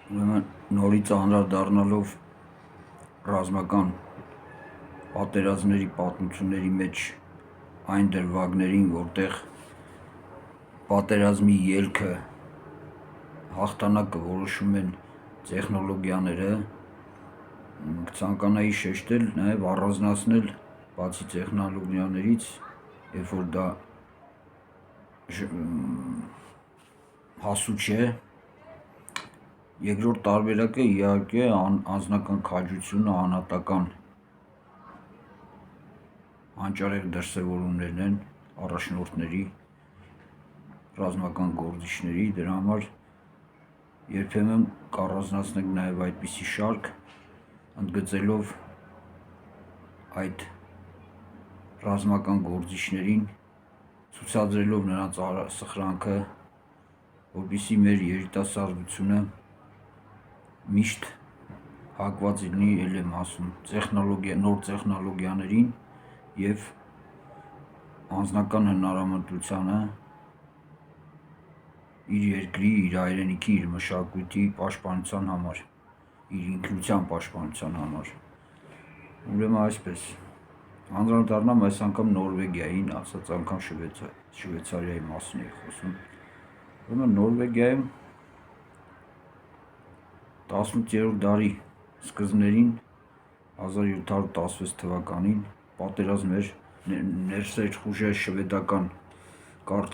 Ուրեմն նորից անդրադառնալով ռազմական պատերազմների պատմությունների մեջ այն դրվագներին, որտեղ պատերազմի ելքը հաղթանակը որոշում են տեխնոլոգիաները, կցանկանայի շեշտել, նաև առանձնացնել բացի տեխնոլոգիաներից, երբ որ դա հասու չէ, երկրորդ տարբերակը իհարկե անձնական քաջությունը, անհատական հանճարեղ դրսևորումներն են առաջնորդների, ռազմական գործիչների, դրա համար երբեմն կառանձնացնենք նաև այդպիսի շարք, ընդգծելով այդ ռազմական գործիչներին, ցուցադրելով նրանց սխրանքը, որպեսզի մեր երիտասարդությունը միշտ հակված լինի, ել եմ ասում, նոր տեխնոլոգիաներին և անձնական հնարամտությանը իր երկրի, իր հայրենիքի, իր մշակույթի պաշտպանության համար, իր ինքնության պաշտպանության համար։ Ուրեմն այսպես, անդրադառնամ այս անգամ Նորվեգիային, ասած անգամ Շվեյցարիայի մասին էի խոսում։ Ուրեմն Նորվեգիայում 18-րդ դարի սկզբներին 1716 թվականին պատերազմ էր, ներսեր խուժե շվեդական Կարլ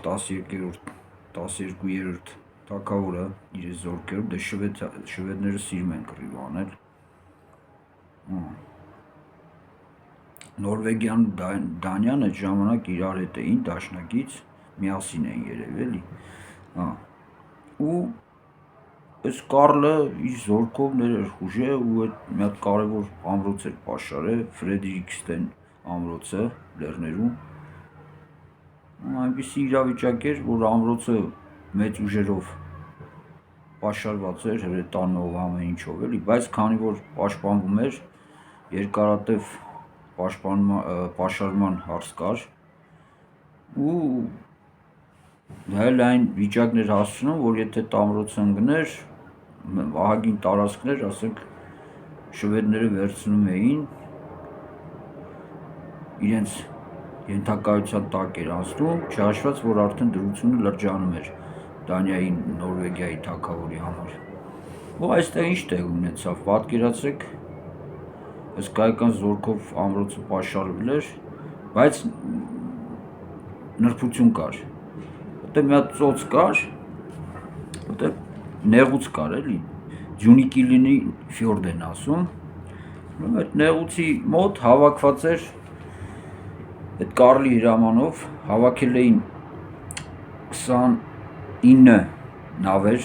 12-րդ թագավորը իր զորքերով, դե շվեդները սիրում են կռիվ անել։ Նորվեգիան ու Դանիան այդ ժամանակ իրար հետ էին դաշնակից, միասին էին երևի էլի։ Ու այս Կարլը իր զորքով ներխուժե ու այդ մի հատ կարևոր ամրոց էր պաշարել, Ֆրեդերիկստեն ամրոցը լեռներում։ Այնպիսի իրավիճակ էր, որ ամրոցը մեծ ուժերով պաշարված էր հրետանով, ամեն ինչով էլի, բայց քանի որ պաշտպանվում էր, երկարատև պաշարման հարց կար ու հəl այն վիճակն էր հասցնում, որ եթե ամրոցը ընկներ, ահագին տարածքներ, ասենք շվեդները վերցնում էին, իրենց ենթակայության տակ էր անցնում, չհաշված, որ արդեն դրությունը լրջանում էր Դանիայի, Նորվեգիայի թագավորի համար։ Ու այստեղ ինչ տեղ ունեցավ, պատկերացրեք, հսկայական զորքով ամրոցը պաշարվել էր, բայց նրբություն կար, որտեղ մի հատ ծոց կար, որտեղ նեղուց կար էլի, Ջունիկիլինի ֆյորդ են ասում, այդ նեղուցի մոտ հավաքված էր այդ Կարլի հրամանով հավաքել էին 29 նավեր,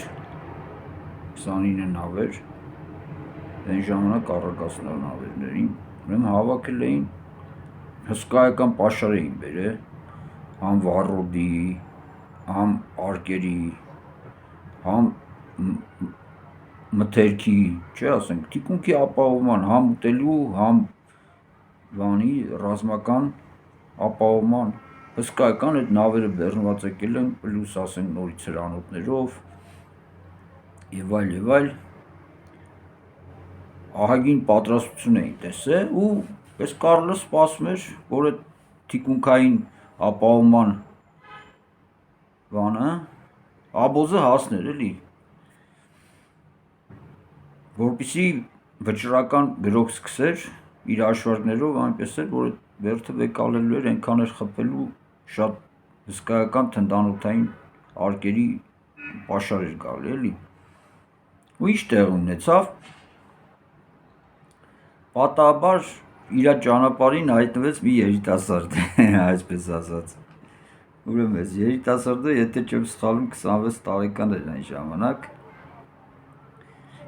այն ժամանակ առակացնալ նավերներին, ուրեմն հավաքել էին, հսկայական պաշար էին բերել, համ վառոդի, համ արկերի, համ մթերքի, չէ, ասենք, թիկունքի ապահովման, համ ուտելու, համ բանի, ռազմական ապահովման, հսկայական այդ նավերը բեռնված եկել են, պլյուս ասենք նորից հրանոթներով և այլ, ահագին պատրաստություն էին տեսել ու այս Կարլը սպասում էր, որ այդ թիկունքային ապահովման բանը, աբոզը հասներ էլի, որպեսզի վճռական գրոհ սկսեր իր հաշվարկներով, այնպես էր, որ այդ բերդը վեկալելու էր, այնքան էր խփելու, շատ հսկայական թնդանոթային արկերի պաշար էր գալի էլի։ Ու ինչ տեղ ունեցավ, պատահաբար իր ճանապարհին հայտնվեց մի երիտասարդ, այսպես ասած։ Ուրեմն այս երիտասարդը, եթե չեմ սխալվում, 26 տարեկան էր այն ժամանակ,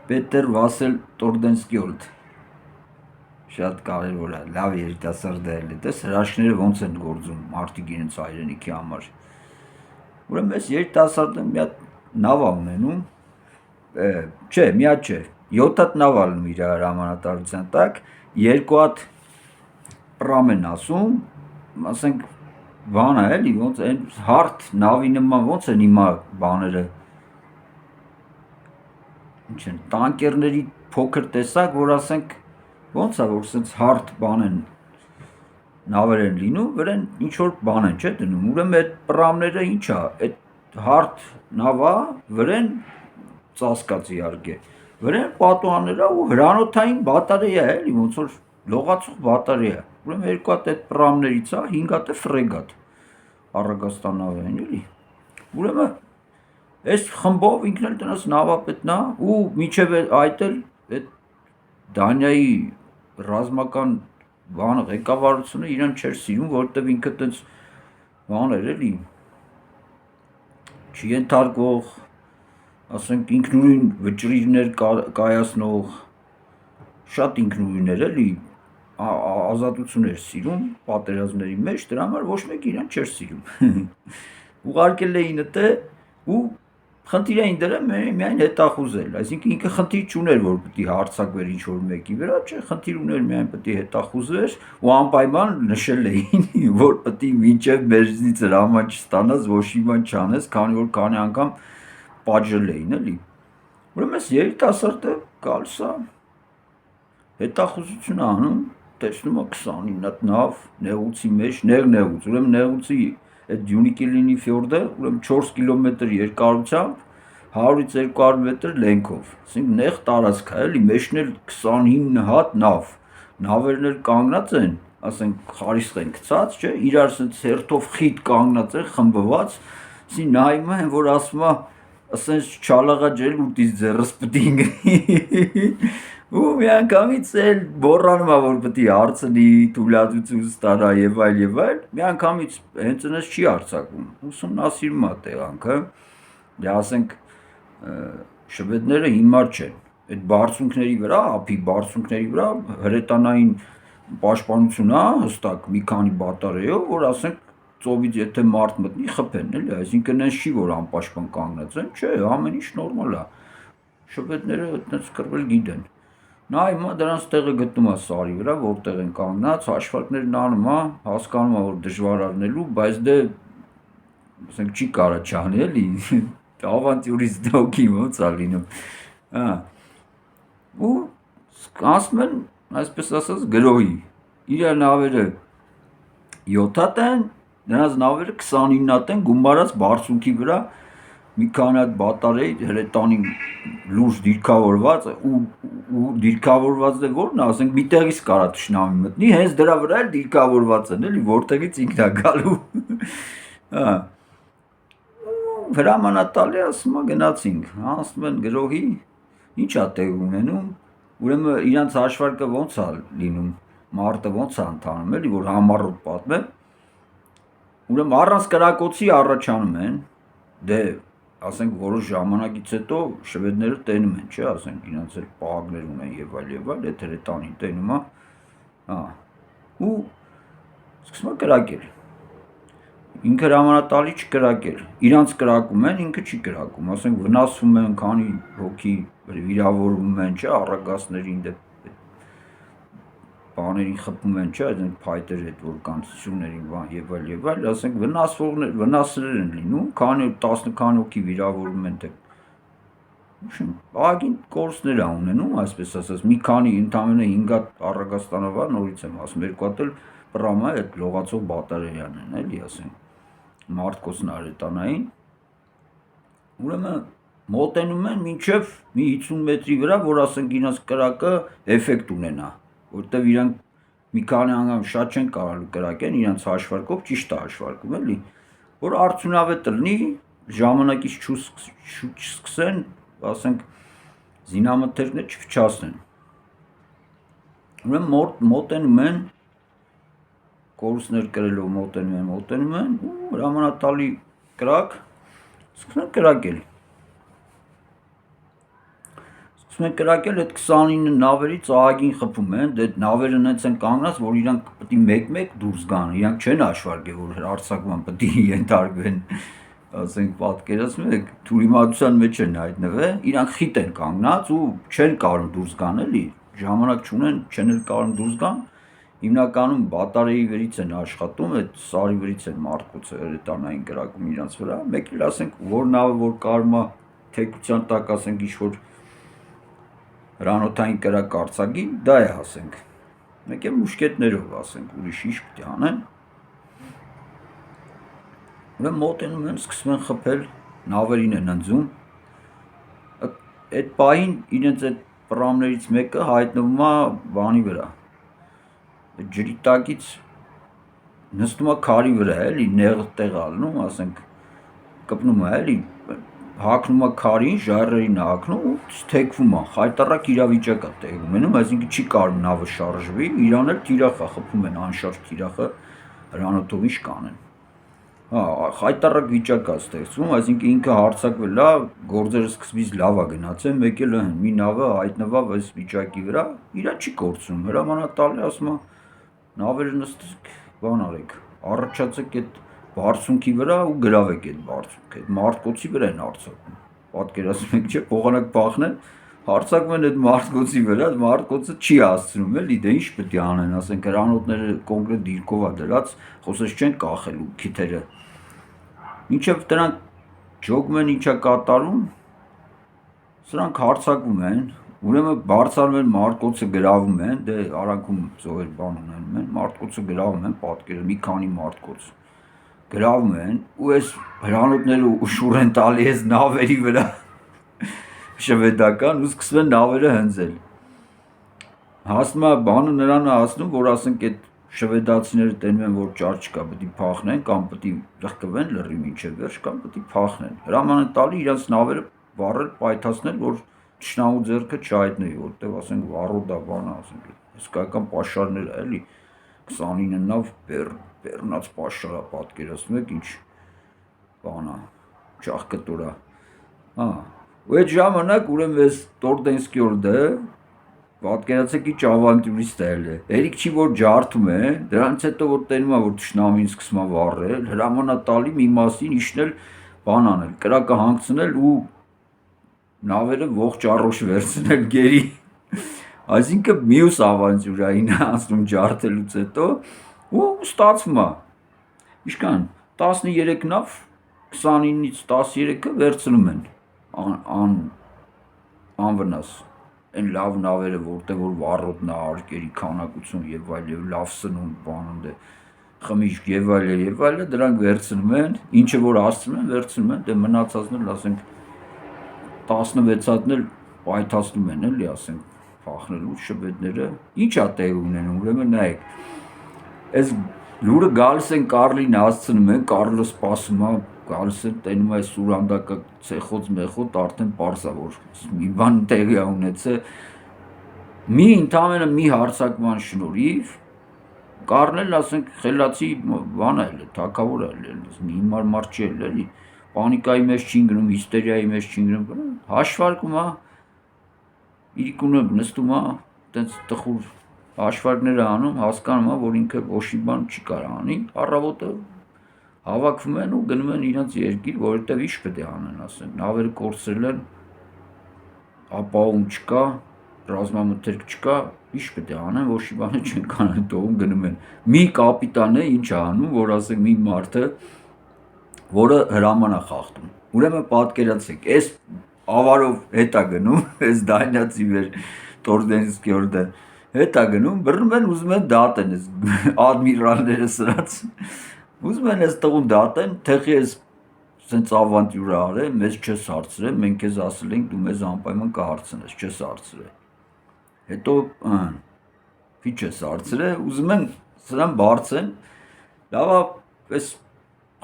Պետեր Վասել Տորդենսկյոլդ, շատ կարևոր է, լավ երիտասարդ է, տես հրաշքները ոնց են գործում մարդիկ իրենց հայրենիքի համար։ Ուրեմն այս երիտասարդը մի հատ նավ է ունենում, չէ, մի հատ չէ, 7 հատ նավ ալնում իր հրամանատարության տակ, 2 հատ պրամ են ասում, ասենք բան է էլի, ոնց այն հարթ նավի նման ոնց են հիմա բաները, ինչ են, տանկերների փոքր տեսակ, որ ասենք ոնց է, որ սենց հարթ բան են նավեր են լինում, վրան ինչ որ բան են, չէ՞ դնում։ Ուրեմն այդ պրամները ինչ է, այդ հարթ նավա վրան ծածկած իհարկե։ Վրան պատուհանները ու հրանոթային բատարեյա է, էլի ոնց որ լողացող բատարեյա։ Ուրեմն երկու հատ այդ պրամներից է, 5 հատ է ֆրեգատ առագաստանավային, էլի։ Ուրեմն այս խմբով ինքն էլ տնած նավապետն է ու միջև այդ էլ այդ Դանիայի ռազմական բանը ղեկավարությունը իրան չէր սիրում, որովհետև ինքը տենց բան էր էլի չենթարկվող, ասենք ինքնուրույն վճռիրներ կայացնող, շատ ինքնուրույն էր էլի, ազատություն էր սիրում պատերազմների մեջ, դրա համար ոչ մեկ իրան չէր սիրում։ Ուղարկել էին դե ու խնդիր էին դրել միայն հետախուզել, այսինքն ինքը խնդիր չուներ, որ պետք է հարձակվեր ինչ-որ մեկի վրա, չէ, խնդիր ուներ միայն պետք է հետախուզվեր ու անպայման նշել էին, որ պետք է մինչև մեզնից հրաման չստանաս, ոչ մի բան չանես, քանի որ քանի անգամ պատժել էին, էլի։ Ուրեմն այս երիտասարդը գալիս է հետախուզություն անում, տեսնում է 29 հատ նավ նեղուցի մեջ, նեղուց, ուրեմն նեղուցի այդ Դյունիկելինի ֆյորդը, ուրեմն 4 կիլոմետր երկարությամբ, 100-ից 200 մետր լենքով, ասենք նեղ տարածք է, էլի, մեջն էլ 29 հատ նավ, նավերն էլ կանգնած են, ասենք խարիսխ են գցած, չէ, իրար սենց հերթով խիտ կանգնած են, խմբված, ասի նայում են, որ ասում է, ասենց չալաղա ջել ուտից ձեռս պտի ինգրի, ու միանգամից էլ բորանում է, որ պետք է հարցնի, թույլատվություն ստանա եւ այլ, միանգամից հենց այնպես չի արձակվում, ուսումնասիրում է տեղանքը, դե ասենք շվեդները հիմար չեն, այդ բարձունքների վրա, ափի բարձունքների վրա հրետանային պաշտպանություն է հստակ մի քանի բատարեյով, որ ասենք ծովից եթե մարդ մտնի խփեն, էլի, այսինքն այնպես չի, որ անպաշտպան կանգնած են, չէ, ամեն ինչ նորմալ է, շվեդները այդպես կռվել գիտեն։ Նա հիմա դրանց տեղը գտնում է սարի վրա, որտեղ են կանգնած, հաշվարկներն անում է, հասկանում է, որ դժվար առնելու, բայց դե ասենք չի կարա չանի, էլի, ավանտյուրիստ դոկի ոնց է լինում։ Ու ասում են, այսպես ասած, գրոհի։ Իր նավերը 7 հատ են, նրանց նավերը 29 հատ են գումարած բարձունքի վրա մի քանի հատ բատարեյ հրետանի լուրջ դիրքավորված ու դիրքավորվածն է որն է, ասենք մի տեղից կարա թշնամի մտնի, հենց դրա վրա էլ դիրքավորված են, էլի, որտեղից ինքն է գալու։ Հրամանատալի ասում է գնացինք, ասում են գրոհի, ինչ է տեղ ունենում, ուրեմն իրանց հաշվարկը ոնց է լինում, մարտը ոնց է ընթանում, էլի, որ համառոտ պատմեմ, ուրեմն առանց կրակոցի առաջանում են, դե ասենք որոշ ժամանակից հետո շվեդները տենում են, չէ, ասենք իրանց էլ պահակներ ունեն եւ այլ, այդ հրետանին տենում է, ու սկսում է կրակել, ինքը հրամանատալի չկրակել, իրանց կրակում են, ինքը չի կրակում, ասենք վնասվում են, քանի հոգի վիրավորվում են, չէ, առագաստներին դե բաներին խփում են, չէ, այդ փայտեր հետ որ կան սյուներին բան եւ այլ, ասենք վնասներ են լինում, քանի 10 քանի հոգի վիրավորվում են, դե ագին կորստներ ա ունենում, այսպես ասած, մի քանի ընդամենը 5 հատ առագաստանավա, նորից եմ ասում, 2 հատ էլ պրամա այդ լողացող բատարեյան են, էլի, ասենք, մարտկոսն արետանային, ուրեմն մոտենում են մինչև մի 50 մետրի վրա, որ ասենք իրանց կրակը էֆեկտ ունենա, որտեվ իրանք մի քանի անգամ շատ չեն կարողանում կրակեն, իրանց հաշվարկով ճիշտ է հաշվարկում, էլի, որ արդյունավետ լինի, ժամանակից չսկսեն, ասենք, զինամթերքներ չփչացնեն։ Ուրեմն մոտենում են, կորուստներ կրելով մոտենում են, ու հրամանատալի կրակ, սկսում են կրակել։ Սկսում են կրակել, այդ 29 նավերից ահագին խփում են, այդ նավերը նենց են կանգնած, որ իրանք պետք է մեկ-մեկ դուրս գան, իրանք չեն հաշվարկել, որ հարձակման պետք է ենթարկվեն, ասենք պատկերացնում եք, թյուրիմացության մեջ են հայտնվել, իրանք խիտ են կանգնած ու չեն կարող դուրս գան, էլի, ժամանակ չունեն, չեն կարող դուրս գան, հիմնականում բատարեի վերից են աշխատում, այդ սարի վերից են մարտկոցը հրետանային կրակում իրանց վրա, մեկ էլ ասենք, որ նավը որ կարում է թեկության տակ, ասենք, ինչ-որ հրանոթային կրակ արձակի, դա է ասենք։ Մեկ է մուշկետներով ասենք, ուրիշ ինչ պետք է անեն։ Ուրեմն մոտենում են, սկսում են խփել, նավերին են ընձում։ Այդ պահին իրենց այդ պրամներից մեկը հայտնվում է բանի վրա։ Այդ ջրի տակից նստում է քարի վրա, էլի, նեղ տեղ ալնում, ասենք, կպնում է, էլի, հակնում է քարին, ժայռերին է հակնում ու թեքվում է, խայտառակ իրավիճակ է տեղի ունենում, այսինքն չի կարող նավը շարժվի, իրան էլ թիրախ է, խփում են անշարժ թիրախը, հրանոթով ինչ կանեն։ Խայտառակ վիճակ է ստեղծվում, այսինքն ինքը հարձակվել է, գործերը սկզբից լավ է գնացել, մեկ էլ մի նավը հայտնվավ այս վիճակի վրա, իրա չի կորցնում, հրամանատարը ասում է նավերը նստեք, բան արեք, առաջացեք այդ բարձունքի վրա ու գրավեք այդ բարձունքը, այդ մարդկոցի վրա են հարձակվում, պատկերացնում եք չէ, փողանակ փախնել, հարձակվում են այդ մարդկոցի վրա, մարդկոցը չի հասցնում, էլի, դե ինչ պետք է անեն, ասենք հրանոթները կոնկրետ դիրքով է դրած, խոսես չեն կախելու քիթերը, մինչև դրանք ջոգում են ինչա կատարում, սրանք հարձակվում են, ուրեմն բարձրանում են մարդկոցը գրավում են, դե արանքում զոհեր բան ունենում են, մարդկոցը գրավում են, պատկերը մի քանի մարդկոց գրավում են ու այս հրանոթները շուռ են տալի այս նավերի վրա շվեդական ու սկսում են նավերը հնձել։ Հասնում է բանը նրան է հասնում, որ ասենք այդ շվեդացիները տենում են, որ ճար չկա, պետք է փախնեն կամ պետք է ըխկվեն լրի մինչև վերջ կամ պետք է փախնեն։ Հրաման են տալի իրենց նավերը վառել, պայթացնել, որ թշնամու ձեռքը չհայտնվի, որտեղ ասենք վառոդա բանը, ասենք հսկայական պաշարներ է, էլի 29 նավ բեռնած պաշարա, պատկերացնում եք ինչ բան է, ճաղկտոր է։ Ու այդ ժամանակ ուրեմն այս Տորդենսկյորդը պատկերացեք ինչ ավանտյուրիստ է եղել։ Հերիք չի որ ջարդում է, դրանից հետո որ տենում է որ թշնամին սկսում է վառել, հրամանա տալի մի մասին իշնել բան անել, կրակը հանգցնել ու նավերը ողջ առողջ վերցնել գերի։ Այսինքն մյուս ավանտյուրային է ասում ջարդելուց հետո ու ստացվում է։ Ինչքան 13 նավ 29-ից 13-ը վերցնում են անվնաս այն լավ նավերը, որտեղ որ վառոդն է, արկերի քանակություն եւ լավ սնունդ բանունդ է, խմիչք եւ այլը, դրանք վերցնում են, ինչը որ հասցնում են, վերցնում են, դե մնացածն էլ ասենք 16-ածն էլ պայթացնում են, էլի ասենք փախնելու շվեդները, ի՞նչ է տեղ ունենում, ուրեմն նայեք, այս լուրը գալիս են Կարլին հասցնում են, Կարլը սպասում է, գալիս են տենում այս սուրանդակը ցեխոց մեխոտ արդեն պարզ է որ մի բան տեղի է ունեցել մի ընդամենը մի հարցակման շնորհիվ Կարլն ասենք խելացի բան է ել թակավոր է ել մի հիմար մարդ չի ել էլի պանիկայի մեջ չի գնում հիստերիայի մեջ չի գնում հաշվարկում է իրիկունը նստում է տենց տխուր հաշվարկները անում հասկանում է որ ինքը ոչ մի բան չի կարող անի առավոտը հավաքվում են ու գնում են իրենց երկիր, որովհետև ինչ պետք է անեն, ասեն, նավերը կորցրել են, ապահովում չկա, ռազմամթերք չկա, ինչ պետք է անեն, ոչ մի բան չեն կանեն, թողում գնում են։ Մի կապիտան է ինչ է անում, որ ասենք մի մարդը, որը հրաման է խախտում։ Ուրեմն պատկերացեք, այս ավարով հետ է գնում, այս դայնացի մեր Տորդենսկյորդը հետ է գնում, բռնում են ուզում են դատեն, ադմիրալները սրած Ուզում են ես տղուն դատեն, թեխի ես սենց ավանտյուրա արե, մեզ չես հարցրել, մենք ես ասել ենք, դու մեզ անպայման կհարցնես, չես հարցրել։ Հետո, վի չես հարցրել, ուզում են սրան բարձեն, լավա, ես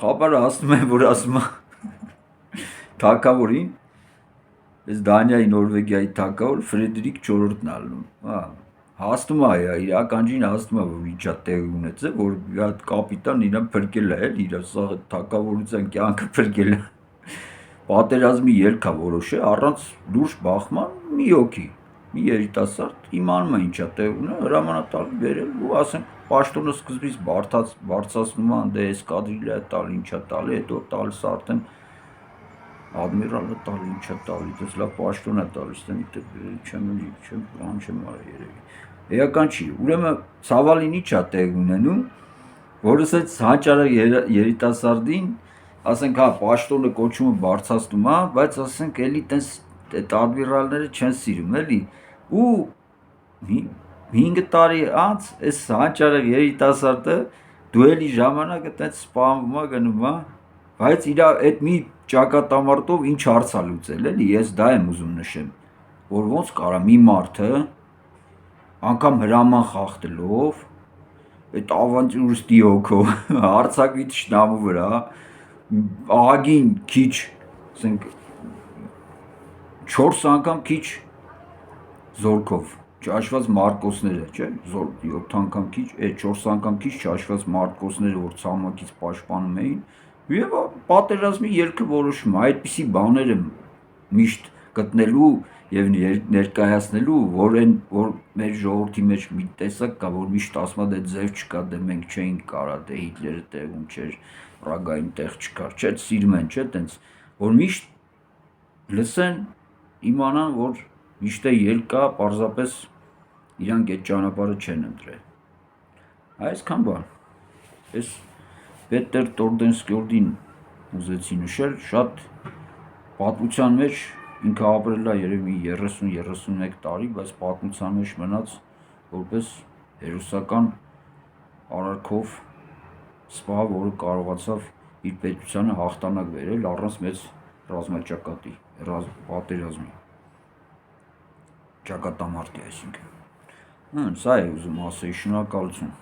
խաբարը ասնում են, որ ասում է թակավորին, ես Դանիայի, Նորվեգիայի թակավոր Ֆրեդերիկ IV-ն ալնում, Հասնում է, իր ականջին հասնում է, որ իջա տեղ ունեցել, որ այդ կապիտան իրան փրկել է, իր սաղ թակավորության կյանքը փրկել է, պատերազմի ելք է որոշել, առանց լուրջ բախման մի հոգի, մի երիտասարդ իմանում է ինչա տեղ ունե, հրամանատարը բերել ու ասենք պաշտոնը սկզբից բարձրացնում է, դե էսկադրիլը է տալի, ինչա տալի, հետո տալիս արդեն ադմիրալը տալի, ինչա տալի, դες լավ պաշտոն է տալիս, չեմ արել երևի Էական չի, ուրեմն ցավալին ինչ է տեղ ունենում, որ ասեց հանճարակ երիտասարդին, ասենք հա պաշտոնը կոչումը բարձրացնում է, բայց ասենք էլի տենց այդ ադմիրալները չեն սիրում, էլի, ու 5 տարի անց այս հանճարեղ երիտասարդը դուելի ժամանակ այդպես սպանվում է գնում է, բայց իր այդ մի ճակատամարտով ինչ հարց է լուծել, էլի, ես դա եմ ուզում նշեմ, որ ոնց կարա մի մարդը անգամ հրաման խախտելով այդ ավանտյուրիստի հոգով հարցակվի թշնամու վրա ահագին քիչ, ասենք 4 անգամ քիչ զորքով չհաշված մարկոսները, չէ, 7 անգամ քիչ, 4 անգամ քիչ չհաշված մարկոսները, որ ցամաքից պաշտպանում էին, եւ պատերազմի ելքը որոշում է, այդպիսի բաները միշտ գտնելու եւ ներկայացնելու, որ մեր ժողովրդի մեջ մի տեսակ կա, որ միշտ ասում է դե ձև չկա, դե մենք չէինք կարա, դե Հիտլերը տեղում չէր, Պրագայում տեղ չկար, չէ, սիրում են, չէ, տենց, որ միշտ լսեն, իմանան, որ միշտ է ելք կա, պարզապես իրանք այդ ճանապարհը չեն ընտրել։ Այսքան բան։ Ես Պետեր Տորդենսկյորդին ուզեցի նշել, շատ պատմության մեջ ինքը ապրել է երևի 30-31 տարի, բայց պատմության մեջ մնաց որպես հերոսական արարքով սպա, որը կարողացավ իր պետությանը հաղթանակ բերել առանց մեծ ռազմաճակատի, պատերազմի, ճակատամարտի այսինքն։ Սա է ուզում ասել, շնորհակալություն։